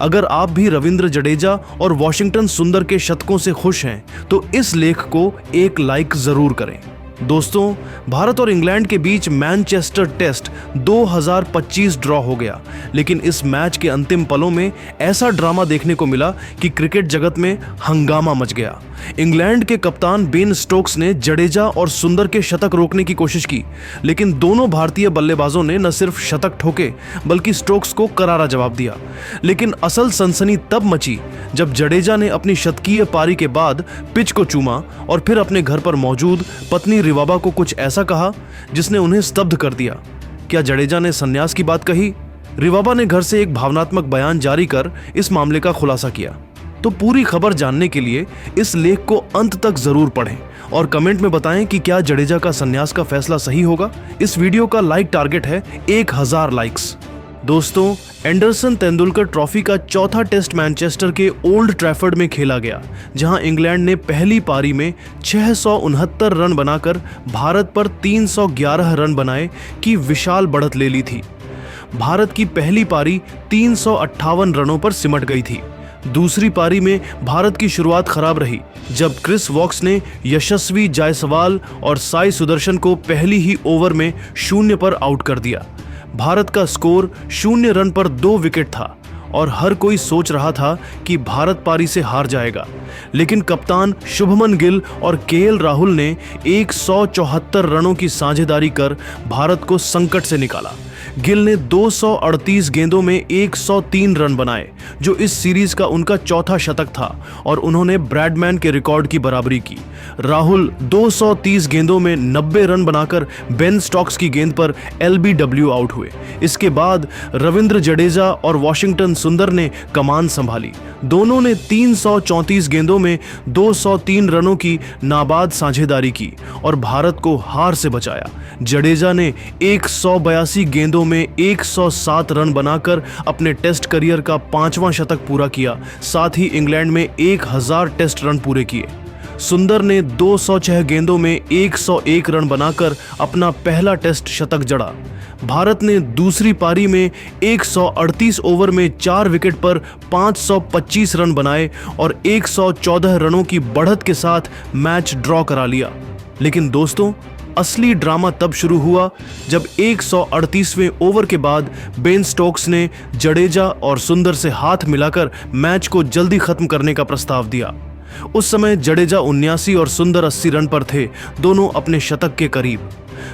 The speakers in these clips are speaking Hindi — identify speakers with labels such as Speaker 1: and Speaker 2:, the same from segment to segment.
Speaker 1: अगर आप भी रविंद्र जडेजा और वॉशिंगटन सुंदर के शतकों से खुश हैं तो इस लेख को एक लाइक जरूर करें। दोस्तों, भारत और इंग्लैंड के बीच मैनचेस्टर टेस्ट 2025 ड्रॉ हो गया, लेकिन इस मैच के अंतिम पलों में ऐसा ड्रामा देखने को मिला कि क्रिकेट जगत में हंगामा मच गया। इंग्लैंड के कप्तान बेन स्टोक्स ने जडेजा और सुंदर के शतक रोकने की कोशिश की, लेकिन दोनों भारतीय बल्लेबाजों ने न सिर्फ शतक ठोके बल्कि स्टोक्स को करारा जवाब दिया। लेकिन असल सनसनी तब मची जब जडेजा ने अपनी शतकीय पारी के बाद पिच को चूमा और फिर अपने घर पर मौजूद पत्नी रिवाबा को कुछ ऐसा कहा जिसने उन्हें स्तब्ध कर दिया। क्या जडेजा ने संन्यास की बात कही? रिवाबा ने घर से एक भावनात्मक बयान जारी कर इस मामले का खुलासा किया। तो पूरी खबर जानने के लिए इस लेख को अंत तक जरूर पढ़ें और कमेंट में बताएं कि क्या जडेजा का संन्यास का फैसला सही होगा। इस वीडियो का लाइक टारगेट है 1000 लाइक्स। दोस्तों, एंडरसन तेंदुलकर ट्रॉफी का चौथा टेस्ट मैनचेस्टर के ओल्ड ट्रैफर्ड में खेला गया, जहां इंग्लैंड ने पहली पारी में 669 रन बनाकर भारत पर 311 रन बनाए की विशाल बढ़त ले ली थी। भारत की पहली पारी 358 रनों पर सिमट गई थी। दूसरी पारी में भारत की शुरुआत खराब रही जब क्रिस वॉक्स ने यशस्वी जायसवाल और साई सुदर्शन को पहली ही ओवर में 0 पर आउट कर दिया। भारत का स्कोर 0 रन पर 2 विकेट था और हर कोई सोच रहा था कि भारत पारी से हार जाएगा, लेकिन कप्तान शुभमन गिल और केएल राहुल ने 174 रनों की साझेदारी कर भारत को संकट से निकाला। गिल ने 238 गेंदों में 103 रन बनाए, जो इस सीरीज का उनका चौथा शतक था और उन्होंने ब्रैडमैन के रिकॉर्ड की बराबरी की। राहुल 230 गेंदों में 90 रन बनाकर बेन स्टोक्स की गेंद पर एलबीडब्ल्यू आउट हुए। इसके बाद रविंद्र जडेजा और वॉशिंगटन सुंदर ने कमान संभाली। दोनों ने 334 गेंदों में 203 रनों की नाबाद साझेदारी की और भारत को हार से बचाया। जडेजा ने 182 गेंदों में 107 रन बनाकर अपने टेस्ट करियर का 5वां शतक पूरा किया। साथ ही इंग्लैंड में 1000 टेस्ट रन पूरे किए। सुंदर ने 206 गेंदों में 101 रन बनाकर अपना पहला टेस्ट शतक जड़ा। भारत ने दूसरी पारी में 138 ओवर में 4 विकेट पर 525 रन बनाए और 114 रनों की बढ़त के साथ मैच ड्रॉ करा लिया। लेकिन दोस्तों, असली ड्रामा तब शुरू हुआ जब 138वें ओवर के बाद बेन स्टोक्स ने जडेजा और सुंदर से हाथ मिलाकर मैच को जल्दी खत्म करने का प्रस्ताव दिया। उस समय जडेजा 79 और सुंदर 80 रन पर थे, दोनों अपने शतक के करीब।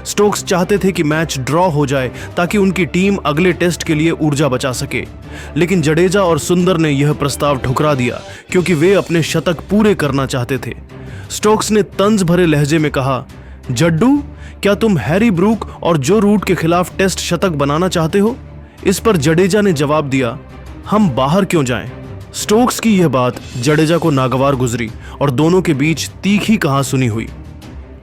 Speaker 1: स्टोक्स चाहते थे कि मैच ड्रॉ हो जाए ताकि उनकी टीम अगले टेस्ट के लिए ऊर्जा बचा सके, लेकिन जडेजा और सुंदर ने यह प्रस्ताव ठुकरा दिया क्योंकि वे अपने शतक पूरे करना चाहते थे। स्टोक्स ने तंज भरे लहजे में कहा, जड्डू, क्या तुम हैरी ब्रूक और जो रूट के खिलाफ टेस्ट शतक बनाना चाहते हो? इस पर जडेजा ने जवाब दिया, हम बाहर क्यों जाएं? स्टोक्स की यह बात जडेजा को नागवार गुजरी और दोनों के बीच तीखी कहासुनी हुई।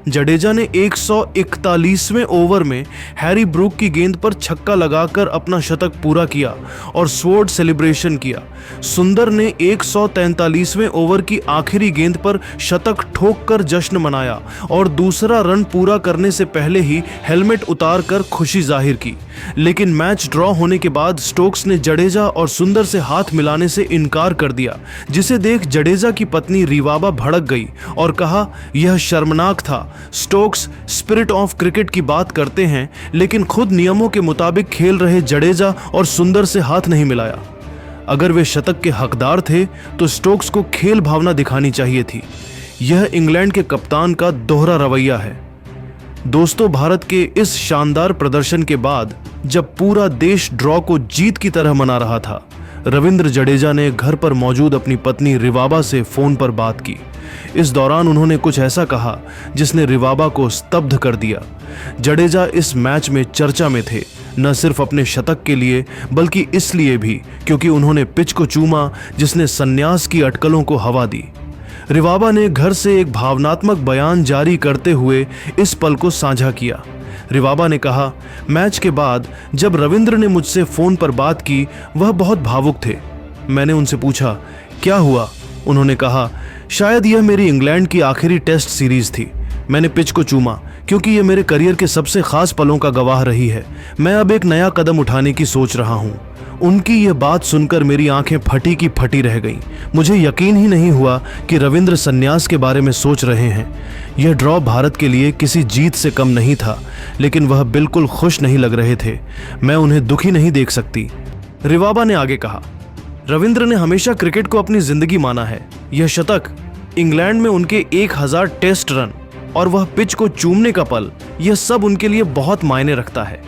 Speaker 1: जडेजा ने 141वें ओवर में हैरी ब्रूक की गेंद पर छक्का लगाकर अपना शतक पूरा किया और स्वॉर्ड सेलिब्रेशन किया। सुंदर ने 143वें ओवर की आखिरी गेंद पर शतक ठोककर जश्न मनाया और दूसरा रन पूरा करने से पहले ही हेलमेट उतार कर खुशी जाहिर की। लेकिन मैच ड्रॉ होने के बाद स्टोक्स ने जडेजा और सुंदर से हाथ मिलाने से इनकार कर दिया, जिसे देख जडेजा की पत्नी रिवाबा भड़क गई और कहा, यह शर्मनाक था। स्टोक्स स्पिरिट ऑफ क्रिकेट की बात करते हैं, लेकिन खुद नियमों के मुताबिक खेल रहे जडेजा और सुंदर से हाथ नहीं मिलाया। अगर वे शतक के हकदार थे तो स्टोक्स को खेल भावना दिखानी चाहिए थी। यह इंग्लैंड के कप्तान का दोहरा रवैया है। दोस्तों, भारत के इस शानदार प्रदर्शन के बाद जब पूरा देश ड्रॉ को जीत की तरह मना रहा था, रविंद्र जडेजा ने घर पर मौजूद अपनी पत्नी रिवाबा से फोन पर बात की। इस दौरान उन्होंने कुछ ऐसा कहा जिसने रिवाबा को स्तब्ध कर दिया। जडेजा इस मैच में चर्चा में थे, न सिर्फ अपने शतक के लिए बल्कि इसलिए भी क्योंकि उन्होंने पिच को चूमा जिसने संन्यास की अटकलों को हवा दी। रिवाबा ने घर से एक भावनात्मक बयान जारी करते हुए इस पल को साझा किया। रिवाबा ने कहा, मैच के बाद जब रविंद्र ने मुझसे फोन पर बात की, वह बहुत भावुक थे। मैंने उनसे पूछा, क्या हुआ? उन्होंने कहा, शायद यह मेरी इंग्लैंड की आखिरी टेस्ट सीरीज थी। मैंने पिच को चूमा क्योंकि यह मेरे करियर के सबसे खास पलों का गवाह रही है। मैं अब एक नया कदम उठाने की सोच रहा हूँ। उनकी यह बात सुनकर मेरी आंखें फटी की फटी रह गईं। मुझे यकीन ही नहीं हुआ कि रविंद्र संन्यास के बारे में सोच रहे हैं। यह ड्रॉ भारत के लिए किसी जीत से कम नहीं था, लेकिन वह बिल्कुल खुश नहीं लग रहे थे। मैं उन्हें दुखी नहीं देख सकती। रिवाबा ने आगे कहा, रविंद्र ने हमेशा क्रिकेट को अपनी जिंदगी माना है। यह शतक, इंग्लैंड में उनके 1000 टेस्ट रन और वह पिच को चूमने का पल, यह सब उनके लिए बहुत मायने रखता है।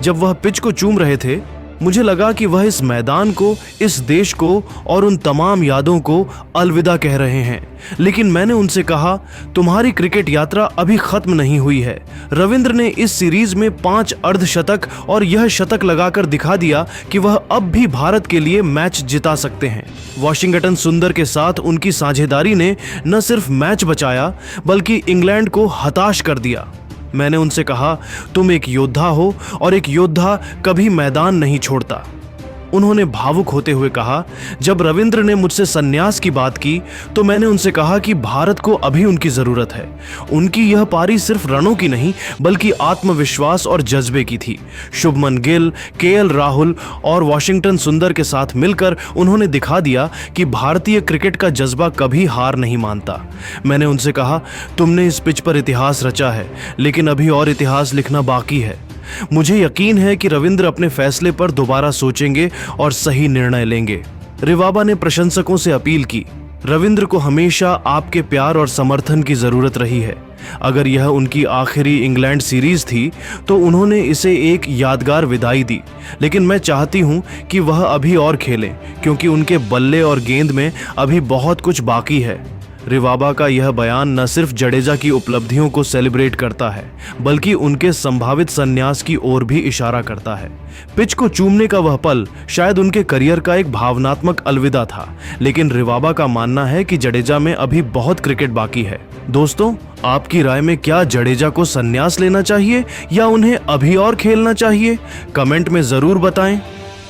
Speaker 1: जब वह पिच को चूम रहे थे, मुझे लगा कि वह इस मैदान को, इस देश को और उन तमाम यादों को अलविदा कह रहे हैं। लेकिन मैंने उनसे कहा, तुम्हारी क्रिकेट यात्रा अभी खत्म नहीं हुई है। रविंद्र ने इस सीरीज में 5 अर्धशतक और यह शतक लगाकर दिखा दिया कि वह अब भी भारत के लिए मैच जिता सकते हैं। वॉशिंगटन सुंदर के साथ उनकी साझेदारी ने न सिर्फ मैच बचाया, बल्कि इंग्लैंड को हताश कर दिया। मैंने उनसे कहा, तुम एक योद्धा हो और एक योद्धा कभी मैदान नहीं छोड़ता। उन्होंने भावुक होते हुए कहा, जब रविंद्र ने मुझसे संन्यास की बात की तो मैंने उनसे कहा कि भारत को अभी उनकी जरूरत है। उनकी यह पारी सिर्फ रनों की नहीं, बल्कि आत्मविश्वास और जज्बे की थी। शुभमन गिल, केएल राहुल और वॉशिंगटन सुंदर के साथ मिलकर उन्होंने दिखा दिया कि भारतीय क्रिकेट का जज्बा कभी हार नहीं मानता। मैंने उनसे कहा, तुमने इस पिच पर इतिहास रचा है, लेकिन अभी और इतिहास लिखना बाकी है। मुझे यकीन है कि रविंद्र अपने फैसले पर दोबारा सोचेंगे और सही निर्णय लेंगे। रिवाबा ने प्रशंसकों से अपील की, रविंद्र को हमेशा आपके प्यार और समर्थन की जरूरत रही है। अगर यह उनकी आखिरी इंग्लैंड सीरीज थी तो उन्होंने इसे एक यादगार विदाई दी, लेकिन मैं चाहती हूं कि वह अभी और खेलें, क्योंकि उनके बल्ले और गेंद में अभी बहुत कुछ बाकी है। रिवाबा का यह बयान न सिर्फ जडेजा की उपलब्धियों को सेलिब्रेट करता है, बल्कि उनके संभावित संन्यास की ओर भी इशारा करता है। पिच को चूमने का वह पल शायद उनके करियर का एक भावनात्मक अलविदा था, लेकिन रिवाबा का मानना है कि जडेजा में अभी बहुत क्रिकेट बाकी है। दोस्तों, आपकी राय में क्या जडेजा को संन्यास लेना चाहिए या उन्हें अभी और खेलना चाहिए? कमेंट में जरूर बताएं।